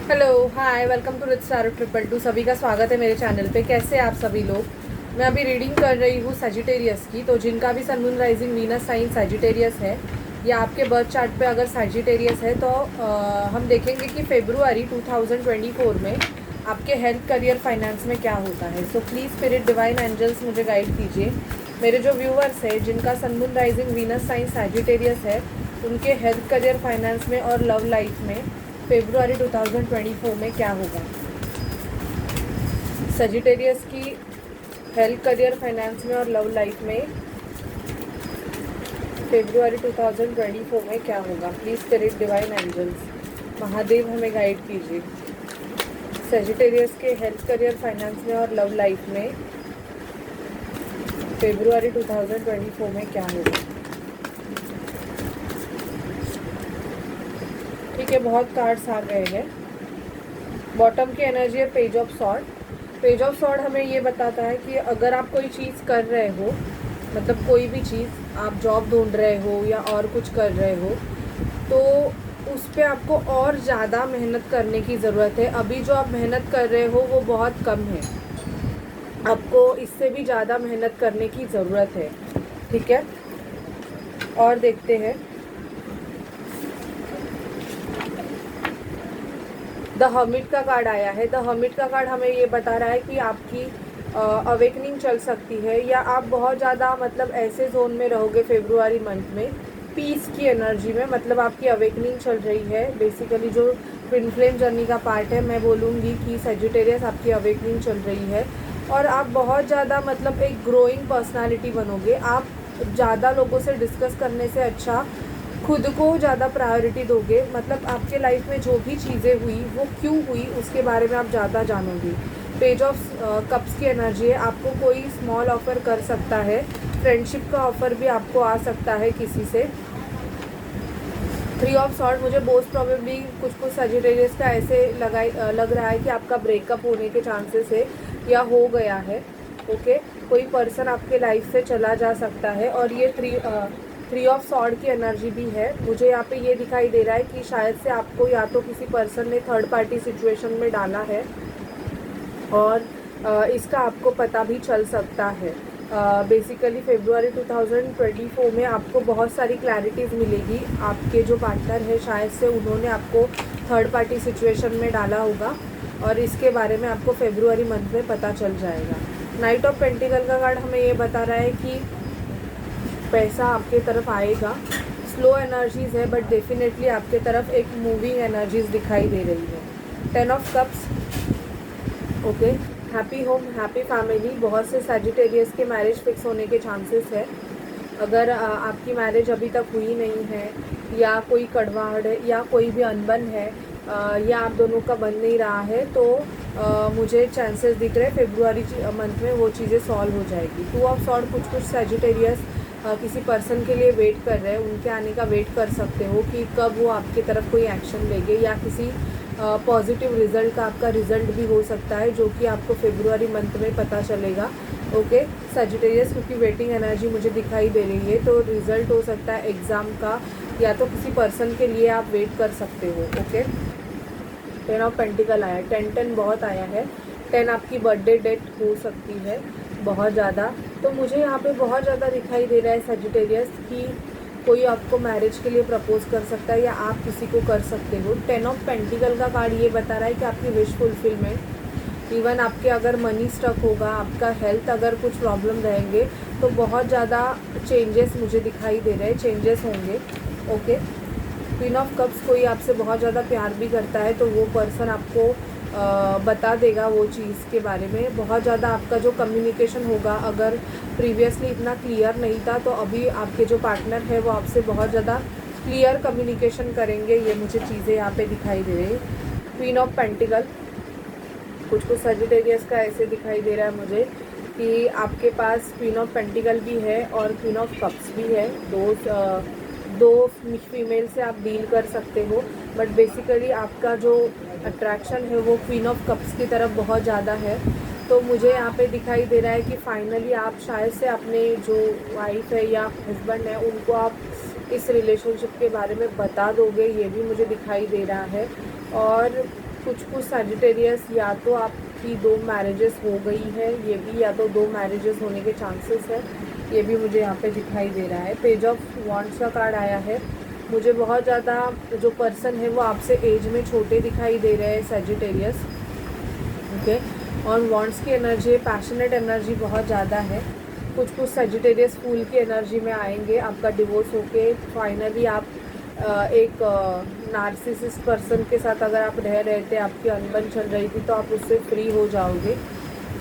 Hello hi welcome to rich star triple two. सभी का स्वागत है मेरे चैनल पे। कैसे हैं आप सभी लोग। मैं अभी रीडिंग कर रही हूँ सजिटेरियस की। तो जिनका भी sun moon rising Venus sign Sagittarius है या आपके बर्थ चार्ट पे अगर सजिटेरियस है तो हम देखेंगे कि फेब्रुआरी 2024 में आपके हेल्थ करियर फाइनेंस में क्या होता है। So please spirit divine angels मुझे गाइड कीजिए। मेरे जो व्यूअर्स हैं जिनका sun moon rising Venus sign Sagittarius है उनके हेल्थ करियर फाइनेंस में और लव लाइफ में फेब्रुआरी 2024 में क्या होगा। सजिटेरियस की हेल्थ करियर फाइनेंस में और लव लाइफ में फेब्रुआरी 2024 में क्या होगा। Please spirit divine angels Mahadev हमें गाइड कीजिए। सजिटेरियस के हेल्थ करियर फाइनेंस में और लव लाइफ में फेब्रुआरी 2024 में क्या होगा। ठीक है, बहुत कार्ड्स आ गए हैं। बॉटम की एनर्जी है page of sword. Page of sword हमें ये बताता है कि अगर आप कोई चीज़ कर रहे हो, मतलब कोई भी चीज़ आप जॉब ढूंढ रहे हो या और कुछ कर रहे हो, तो उस पर आपको और ज़्यादा मेहनत करने की ज़रूरत है। अभी जो आप मेहनत कर रहे हो वो बहुत कम है, आपको इससे भी ज़्यादा मेहनत करने की ज़रूरत है। ठीक है, और देखते हैं। द हर्मिट का कार्ड आया है। द हर्मिट का कार्ड हमें ये बता रहा है कि आपकी अवेकनिंग चल सकती है या आप बहुत ज़्यादा मतलब ऐसे जोन में रहोगे फेब्रुआरी मंथ में, पीस की एनर्जी में। मतलब आपकी अवेकनिंग चल रही है। बेसिकली जो ट्विन फ्लेम जर्नी का पार्ट है, मैं बोलूँगी कि सजिटेरियस आपकी अवेकनिंग चल रही है और आप बहुत ज़्यादा मतलब एक ग्रोइंग पर्सनालिटी बनोगे। आप ज़्यादा लोगों से डिस्कस करने से अच्छा खुद को ज़्यादा प्रायोरिटी दोगे। मतलब आपके लाइफ में जो भी चीज़ें हुई वो क्यों हुई उसके बारे में आप ज़्यादा जानोगे। पेज ऑफ कप्स की एनर्जी है। आपको कोई स्मॉल ऑफ़र कर सकता है, फ्रेंडशिप का ऑफ़र भी आपको आ सकता है किसी से। थ्री ऑफ सॉर्ड मुझे मोस्ट प्रॉबेबली कुछ सजिटेरियस का ऐसे लग रहा है कि आपका ब्रेकअप होने के चांसेस है या हो गया है। ओके, कोई पर्सन आपके लाइफ से चला जा सकता है। और ये थ्री ऑफ सॉर्ड की एनर्जी भी है। मुझे यहाँ पे ये दिखाई दे रहा है कि शायद से आपको या तो किसी पर्सन ने थर्ड पार्टी सिचुएशन में डाला है और इसका आपको पता भी चल सकता है। बेसिकली फेब्रुआरी 2024 में आपको बहुत सारी क्लैरिटीज़ मिलेगी। आपके जो पार्टनर है शायद से उन्होंने आपको थर्ड पार्टी सिचुएशन में डाला होगा और इसके बारे में आपको फेब्रुआरी मंथ में पता चल जाएगा। नाइट ऑफ पेंटिकल का कार्ड हमें ये बता रहा है कि पैसा आपके तरफ आएगा। स्लो एनर्जीज़ है बट डेफिनेटली आपके तरफ एक मूविंग एनर्जीज़ दिखाई दे रही है। Ten of cups, okay, happy home happy family. बहुत से सजिटेरियस के मैरिज फिक्स होने के चांसेस है। अगर आपकी मैरिज अभी तक हुई नहीं है या कोई कड़वाहट है या कोई भी अनबन है या आप दोनों का बन नहीं रहा है तो मुझे चांसेस दिख रहे हैं फेब्रुआरी मंथ में वो चीज़ें सॉल्व हो जाएगी। टू ऑफ सॉर्ड, कुछ सजिटेरियस किसी पर्सन के लिए वेट कर रहे हैं, उनके आने का वेट कर सकते हो कि कब वो आपकी तरफ कोई एक्शन लेंगे या किसी पॉजिटिव रिज़ल्ट का आपका रिज़ल्ट भी हो सकता है जो कि आपको फेब्रुआरी मंथ में पता चलेगा। ओके सजिटेरियस, क्योंकि वेटिंग एनर्जी मुझे दिखाई दे रही है तो रिज़ल्ट हो सकता है एग्ज़ाम का या तो किसी पर्सन के लिए आप वेट कर सकते हो। ओके, टेन ऑफ पेंटिकल आया है। 10 बहुत आया है। 10 आपकी बर्थडे डेट हो सकती है बहुत ज़्यादा। तो मुझे यहाँ पे बहुत ज़्यादा दिखाई दे रहा है सजिटेरियस कि कोई आपको मैरिज के लिए प्रपोज कर सकता है या आप किसी को कर सकते हो। 10 ऑफ पेंटिकल का कार्ड ये बता रहा है कि आपकी विश फुलफिलमेंट, इवन आपके अगर मनी स्टक होगा, आपका हेल्थ अगर कुछ प्रॉब्लम रहेंगे तो बहुत ज़्यादा चेंजेस मुझे दिखाई दे रहे हैं, चेंजेस होंगे। ओके, क्वीन ऑफ कप्स, कोई आपसे बहुत ज़्यादा प्यार भी करता है तो वो पर्सन आपको बता देगा वो चीज़ के बारे में। बहुत ज़्यादा आपका जो कम्युनिकेशन होगा, अगर प्रीवियसली इतना क्लियर नहीं था तो अभी आपके जो पार्टनर है वो आपसे बहुत ज़्यादा क्लियर कम्युनिकेशन करेंगे। ये मुझे चीज़ें यहाँ पे दिखाई दे रही है। क्वीन ऑफ पेंटिकल, कुछ सजिटेरियस का ऐसे दिखाई दे रहा है मुझे कि आपके पास क्वीन ऑफ पेंटिकल भी है और क्वीन ऑफ कप्स भी है। दो फीमेल से आप डील कर सकते हो बट बेसिकली आपका जो अट्रैक्शन है वो क्वीन ऑफ कप्स की तरफ बहुत ज़्यादा है। तो मुझे यहाँ पे दिखाई दे रहा है कि फाइनली आप शायद से अपने जो वाइफ है या हस्बैंड है उनको आप इस रिलेशनशिप के बारे में बता दोगे, ये भी मुझे दिखाई दे रहा है। और कुछ सजिटेरियस या तो आपकी 2 मैरिजेस हो गई है, ये भी, या तो 2 मैरिजेस होने के चांसेस है, ये भी मुझे यहाँ पे दिखाई दे रहा है। पेज ऑफ वॉन्ड्स का कार्ड आया है। मुझे बहुत ज़्यादा जो पर्सन है वो आपसे एज में छोटे दिखाई दे रहे हैं सजिटेरियस, ओके। और वॉन्ड्स की एनर्जी, पैशनेट एनर्जी बहुत ज़्यादा है। कुछ सजिटेरियस फूल की एनर्जी में आएंगे। आपका डिवोर्स होके फाइनली आप एक नार्सिसिस्ट पर्सन के साथ अगर आप रह रहे थे, आपकी अनबन चल रही थी, तो आप उससे फ्री हो जाओगे।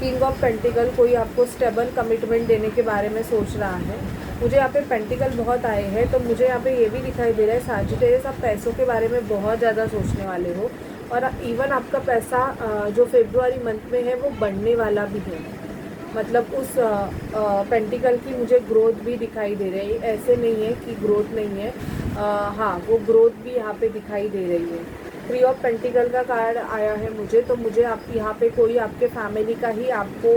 किंग ऑफ पेंटिकल, कोई आपको स्टेबल कमिटमेंट देने के बारे में सोच रहा है। मुझे यहाँ पे पेंटिकल बहुत आए हैं, तो मुझे यहाँ पे ये भी दिखाई दे रहा है सजिटेरियस, आप पैसों के बारे में बहुत ज़्यादा सोचने वाले हो। और इवन आपका पैसा जो फेब्रुआरी मंथ में है वो बढ़ने वाला भी है। मतलब उस पेंटिकल की मुझे ग्रोथ भी दिखाई दे रही है, ऐसे नहीं है कि ग्रोथ नहीं है, हाँ वो ग्रोथ भी यहाँ पे दिखाई दे रही है। 3 ऑफ पेंटिकल का कार्ड आया है मुझे, तो मुझे आप यहाँ पे कोई आपके फैमिली का ही आपको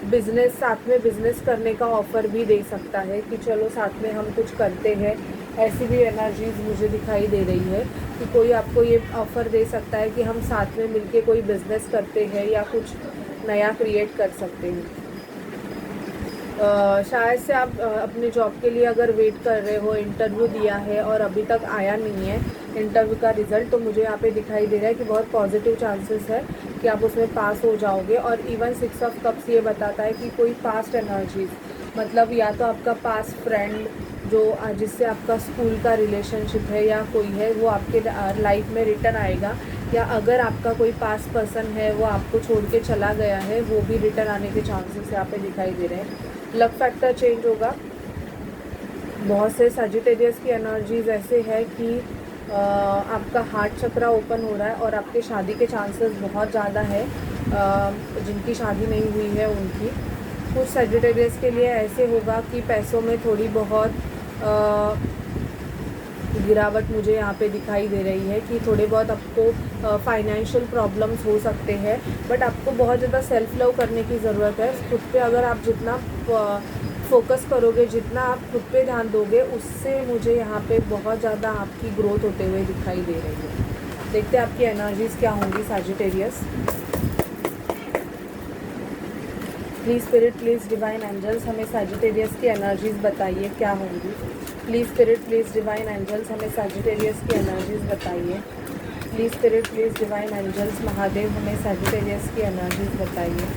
बिज़नेस, साथ में बिज़नेस करने का ऑफ़र भी दे सकता है कि चलो साथ में हम कुछ करते हैं। ऐसी भी एनर्जीज़ मुझे दिखाई दे रही है कि कोई आपको ये ऑफ़र दे सकता है कि हम साथ में मिलके कोई बिज़नेस करते हैं या कुछ नया क्रिएट कर सकते हैं। शायद से आप अपने जॉब के लिए अगर वेट कर रहे हो, इंटरव्यू दिया है और अभी तक आया नहीं है इंटरव्यू का रिज़ल्ट, तो मुझे यहाँ पे दिखाई दे रहा है कि बहुत पॉजिटिव चांसेस है कि आप उसमें पास हो जाओगे। और इवन 6 ऑफ कप्स ये बताता है कि कोई पास्ट एनर्जीज, मतलब या तो आपका पास्ट फ्रेंड जो जिससे आपका स्कूल का रिलेशनशिप है या कोई है, वो आपके लाइफ में रिटर्न आएगा, या अगर आपका कोई पास्ट पर्सन है वो आपको छोड़ के चला गया है, वो भी रिटर्न आने के चांसेस यहाँ पे दिखाई दे रहे हैं। लक फैक्टर चेंज होगा। बहुत से सजिटेरियस की एनर्जीज ऐसे है कि आपका हार्ट चक्रा ओपन हो रहा है और आपके शादी के चांसेस बहुत ज़्यादा है। जिनकी शादी नहीं हुई है उनकी। कुछ सजिटेरियस के लिए ऐसे होगा कि पैसों में थोड़ी बहुत गिरावट मुझे यहाँ पे दिखाई दे रही है कि थोड़े बहुत आपको फाइनेंशियल प्रॉब्लम्स हो सकते हैं, बट आपको बहुत ज़्यादा सेल्फ लव करने की ज़रूरत है। खुद पे अगर आप जितना फोकस करोगे, जितना आप खुद पे ध्यान दोगे, उससे मुझे यहाँ पे बहुत ज़्यादा आपकी ग्रोथ होते हुए दिखाई दे रही है। देखते हैं आपकी एनर्जीज़ क्या होंगी Sagittarius. Please spirit, please divine angels, हमें सजिटेरियस की एनर्जीज़ बताइए क्या होंगी। Please spirit, please divine angels, हमें सजिटेरियस की एनर्जीज़ बताइए। Please spirit, please divine angels, Mahadev, हमें सजिटेरियस की एनर्जीज़ बताइए।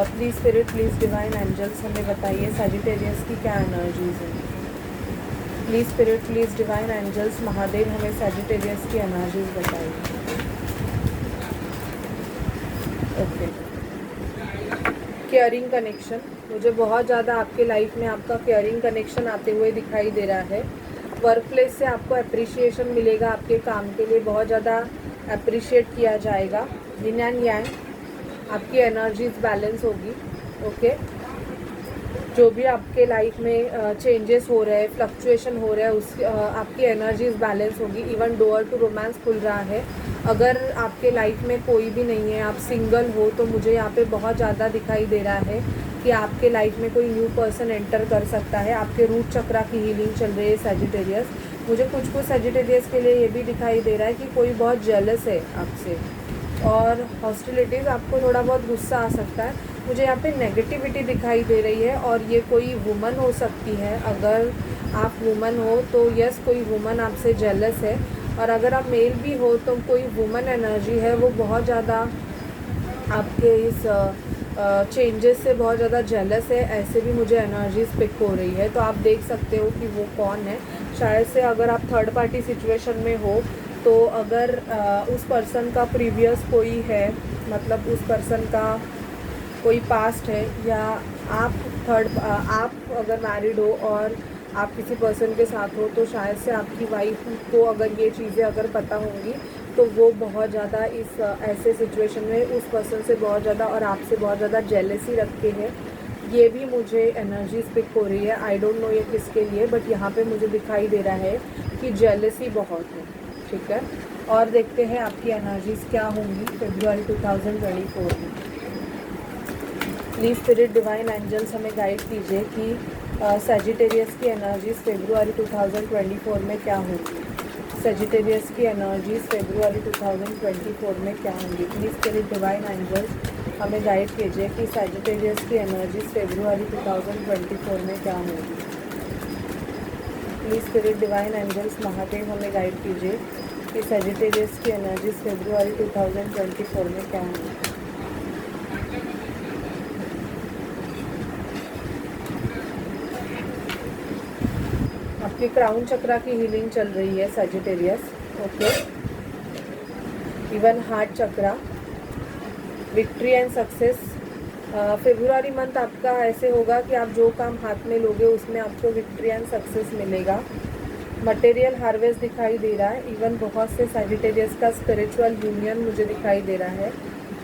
Please spirit, please divine angels, हमें बताइए सजिटेरियस की क्या एनर्जीज़ हैं। Please spirit, please divine angels, Mahadev, हमें सजिटेरियस की एनर्जीज़ बताइए। ओके, केयरिंग कनेक्शन, मुझे बहुत ज़्यादा आपके लाइफ में आपका केयरिंग कनेक्शन आते हुए दिखाई दे रहा है। वर्क प्लेस से आपको अप्रिशिएशन मिलेगा, आपके काम के लिए बहुत ज़्यादा अप्रिशिएट किया जाएगा। यिन एंड यांग, आपकी एनर्जीज बैलेंस होगी। ओके, जो भी आपके लाइफ में चेंजेस हो रहे हैं, फ्लक्चुएशन हो रहा है, उस आपकी एनर्जीज बैलेंस होगी। इवन डोर टू रोमांस खुल रहा है। अगर आपके लाइफ में कोई भी नहीं है, आप सिंगल हो, तो मुझे यहाँ पे बहुत ज़्यादा दिखाई दे रहा है कि आपके लाइफ में कोई न्यू पर्सन एंटर कर सकता है। आपके रूट चक्रा की हीलिंग चल रही है सजिटेरियस। मुझे कुछ सजिटेरियस के लिए ये भी दिखाई दे रहा है कि कोई बहुत जेलस है आपसे, और हॉस्टिलिटीज़, आपको थोड़ा बहुत गुस्सा आ सकता है। मुझे यहाँ पे नेगेटिविटी दिखाई दे रही है, और ये कोई वुमन हो सकती है। अगर आप वुमन हो तो यस, कोई वुमन आपसे जेलस है, और अगर आप मेल भी हो तो कोई वुमन एनर्जी है, वो बहुत ज़्यादा आपके इस चेंजेस से बहुत ज़्यादा जेलस है। ऐसे भी मुझे एनर्जीज पिक हो रही है, तो आप देख सकते हो कि वो कौन है। शायद से अगर आप थर्ड पार्टी सिचुएशन में हो, तो अगर उस पर्सन का प्रीवियस कोई है, मतलब उस पर्सन का कोई पास्ट है, या आप अगर मैरिड हो और आप किसी पर्सन के साथ हो, तो शायद से आपकी वाइफ को अगर ये चीज़ें अगर पता होंगी, तो वो बहुत ज़्यादा इस ऐसे सिचुएशन में उस पर्सन से बहुत ज़्यादा और आपसे बहुत ज़्यादा जेलसी रखते हैं। ये भी मुझे एनर्जीज पिक हो रही है। आई डोंट नो ये किसके लिए, बट यहाँ पे मुझे दिखाई दे रहा है कि जेलसी बहुत है। ठीक है, और देखते हैं आपकी एनर्जीज क्या होंगी फरवरी 2024 में। प्लीज़ स्पिरिट डिवाइन एंजल्स हमें गाइड कीजिए कि सजिटेरियस की एनर्जीज फरवरी 2024 में क्या होंगी। सेजिटेरियस की एनर्जीज फेब्रुआरी 2024 में क्या होंगी? प्लीज़ स्पिरिट डिवाइन एंजल्स हमें गाइड कीजिए कि सेजिटेरियस की एनर्जीज फेब्रुआरी 2024 में क्या होंगी। Please spirit divine angels Mahadev हमें गाइड कीजिए कि सेजिटेरियस की एनर्जीज फेब्रुआरी 2024 में क्या होंगी। आपके क्राउन चक्रा की हीलिंग चल रही है Sagittarius, okay. Even heart chakra, victory and success. February month आपका ऐसे होगा कि आप जो काम हाथ में लोगे उसमें आपको विक्ट्री एंड सक्सेस मिलेगा। मटेरियल हार्वेस्ट दिखाई दे रहा है। इवन बहुत से सेजिटेरियस का स्पिरिचुअल यूनियन मुझे दिखाई दे रहा है।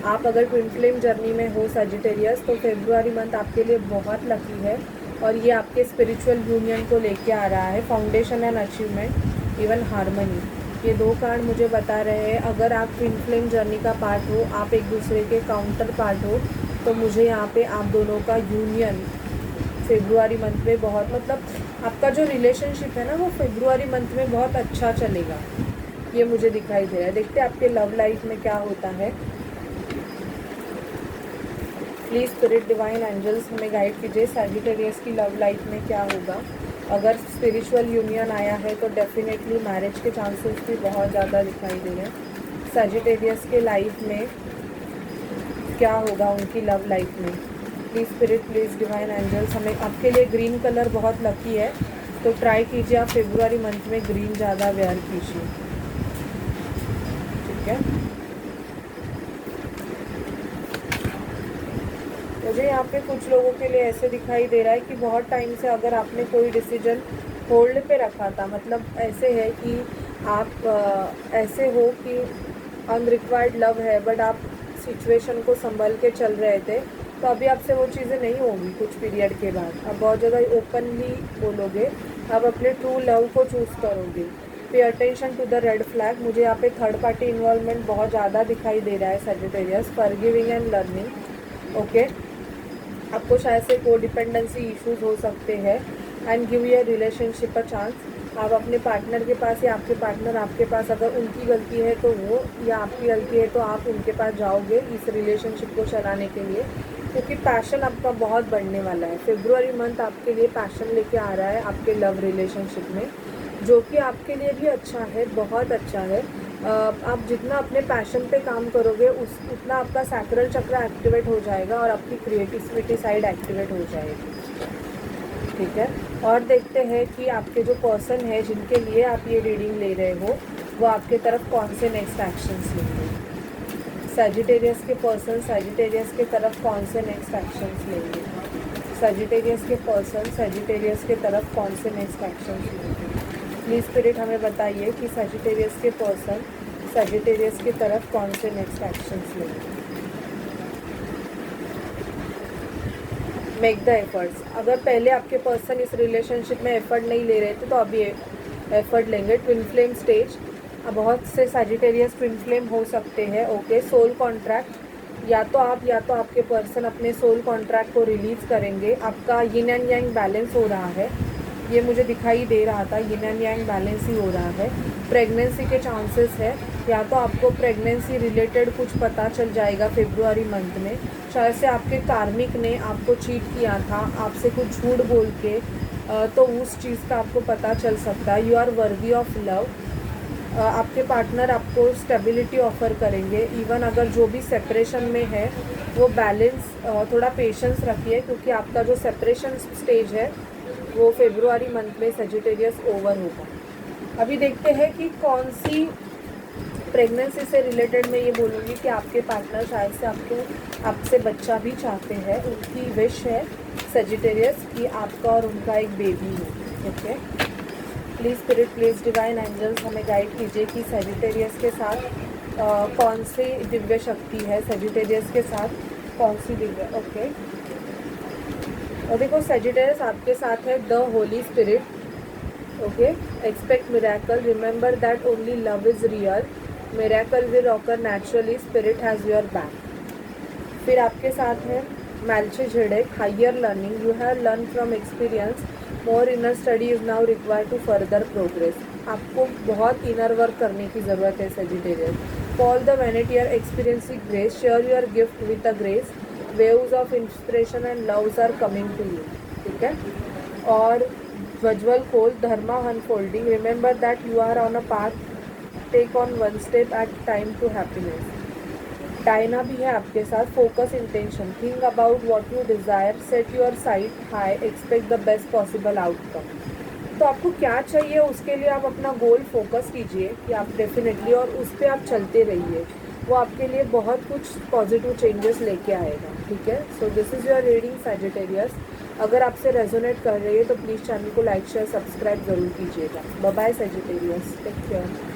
आप अगर ट्विन फ्लेम जर्नी में हो सेजिटेरियस तो फेब्रुआरी मंथ आपके लिए बहुत लकी है और ये आपके स्पिरिचुअल यूनियन को लेके आ रहा है। Foundation and achievement, even harmony, ये दो कार्ड मुझे बता रहे हैं। अगर आप ट्विन फ्लेम जर्नी का पार्ट हो, आप एक दूसरे के काउंटर पार्ट हो, तो मुझे यहाँ पे आप दोनों का यूनियन फेब्रुआरी मंथ में बहुत, मतलब आपका जो रिलेशनशिप है ना वो फेब्रुआरी मंथ में बहुत अच्छा चलेगा, ये मुझे दिखाई दे रहा है। देखते हैं आपके लव लाइफ में क्या होता है। प्लीज़ स्पिरिट डिवाइन एंजल्स हमें गाइड कीजिए सैजिटेरियस की लव लाइफ में क्या होगा। अगर स्पिरिचुअल यूनियन आया है तो डेफिनेटली मैरिज के चांसेस भी बहुत ज़्यादा दिखाई दे रहे हैं। सैजिटेरियस के लाइफ में क्या होगा, उनकी लव लाइफ में। Please spirit, please divine angels हमें, आपके लिए ग्रीन कलर बहुत लकी है तो ट्राई कीजिए आप फेब्रुआरी मंथ में ग्रीन ज़्यादा वेयर कीजिए, ठीक है। मुझे यहाँ पे कुछ लोगों के लिए ऐसे दिखाई दे रहा है कि बहुत टाइम से अगर आपने कोई डिसीजन होल्ड पे रखा था, मतलब ऐसे है कि आप ऐसे हो कि अनरिक्वायर्ड लव है बट आप सिचुएशन को संभल के चल रहे थे, तो अभी आपसे वो चीज़ें नहीं होंगी कुछ पीरियड के बाद। अब बहुत ज़्यादा ओपनली बोलोगे, आप अपने ट्रू लव को चूज़ करोगे। Pay attention to the red flag, मुझे यहाँ पे थर्ड पार्टी इन्वॉल्वमेंट बहुत ज़्यादा दिखाई दे रहा है Sagittarius. Forgiving and learning, okay. आपको शायद से को डिपेंडेंसी इश्यूज हो सकते हैं and give your relationship a chance. आप अपने पार्टनर के पास या आपके पार्टनर आपके पास, अगर उनकी गलती है तो वो, या आपकी गलती है तो आप उनके पास जाओगे इस रिलेशनशिप को चलाने के लिए, क्योंकि पैशन आपका बहुत बढ़ने वाला है। फेब्रुआरी मंथ आपके लिए पैशन लेके आ रहा है आपके लव रिलेशनशिप में, जो कि आपके लिए भी अच्छा है, बहुत अच्छा है। आप जितना अपने पैशन पे काम करोगे उतना आपका सैक्रल चक्र एक्टिवेट हो जाएगा और आपकी क्रिएटिविटी साइड एक्टिवेट हो जाएगी, ठीक है। और देखते हैं कि आपके जो पर्सन है जिनके लिए आप ये रीडिंग ले रहे हो वो आपके तरफ कौन से नेक्स्ट एक्शंस लेंगे। सैजिटेरियस के पर्सन सैजिटेरियस के तरफ कौन से नेक्स्ट एक्शंस लेंगे। सैजिटेरियस के पर्सन सैजिटेरियस के तरफ कौन से नेक्स्ट एक्शंस लेंगे। प्लीज़ स्पिरिट हमें बताइए कि सैजिटेरियस के पर्सन सैजिटेरियस की तरफ कौन से नेक्स्ट एक्शंस लेंगे। मेक द एफर्ट्स, अगर पहले आपके पर्सन इस रिलेशनशिप में एफर्ट नहीं ले रहे थे तो अभी एफर्ट लेंगे। ट्विन फ्लेम स्टेज, बहुत से सैजिटेरियस ट्विन फ्लेम हो सकते हैं, ओके। सोल कॉन्ट्रैक्ट, या तो आप या तो आपके पर्सन अपने सोल कॉन्ट्रैक्ट को रिलीज़ करेंगे। आपका यिन एंड यांग बैलेंस हो रहा है, ये मुझे दिखाई दे रहा था, यिन एंड यांग बैलेंस ही हो रहा है। प्रेगनेंसी के चांसेस है, या तो आपको प्रेगनेंसी रिलेटेड कुछ पता चल जाएगा फेब्रुआरी मंथ में। शायद से आपके कार्मिक ने आपको चीट किया था, आपसे कुछ झूठ बोल के, तो उस चीज़ का आपको पता चल सकता है। You are worthy of love, आपके पार्टनर आपको स्टेबिलिटी ऑफर करेंगे। इवन अगर जो भी सेपरेशन में है वो बैलेंस, थोड़ा पेशेंस रखिए क्योंकि आपका जो सेपरेशन स्टेज है वो फेब्रुआरी मंथ में सैजिटेरियस ओवर होगा। अभी देखते हैं कि कौन सी प्रेगनेंसी से रिलेटेड मैं ये बोलूँगी कि आपके पार्टनर शायद से आपसे बच्चा भी चाहते हैं, उनकी विश है सैजिटेरियस कि आपका और उनका एक बेबी हो, okay. Please spirit, please divine angels हमें गाइड कीजिए कि सैजिटेरियस के साथ कौन सी दिव्य शक्ति है, सैजिटेरियस के साथ कौन सी दिव्य, ओके। और देखो सैजिटेरियस आपके साथ है the holy spirit, okay. Expect miracle, remember that only love is real, miracle will occur naturally, spirit has your back. फिर आपके साथ है Melchizedek, higher learning, you have learn from experience, more inner study is now required to further progress. आपको बहुत inner work करने की ज़रूरत है Sagittarius. Fall the vanity are experiencing grace, share your gift with the grace, waves of inspiration and loves are coming to you. ठीक है। और प्रज्वल खोल, dharma unfolding, remember that you are on a path, take on one step at time to happiness. Diana भी है आपके साथ, focus intention, think about what you desire, set your sight high, expect the best possible outcome. तो आपको क्या चाहिए उसके लिए आप अपना गोल फोकस कीजिए कि आप डेफिनेटली, और उस पर आप चलते रहिए, वो आपके लिए बहुत कुछ पॉजिटिव चेंजेस लेके आएगा। ठीक है। So this is your reading Sagittarius. अगर आपसे रेजोनेट कर रही है तो प्लीज़ चैनल को लाइक शेयर सब्सक्राइब ज़रूर कीजिएगा। Bye bye Sagittarius, take care.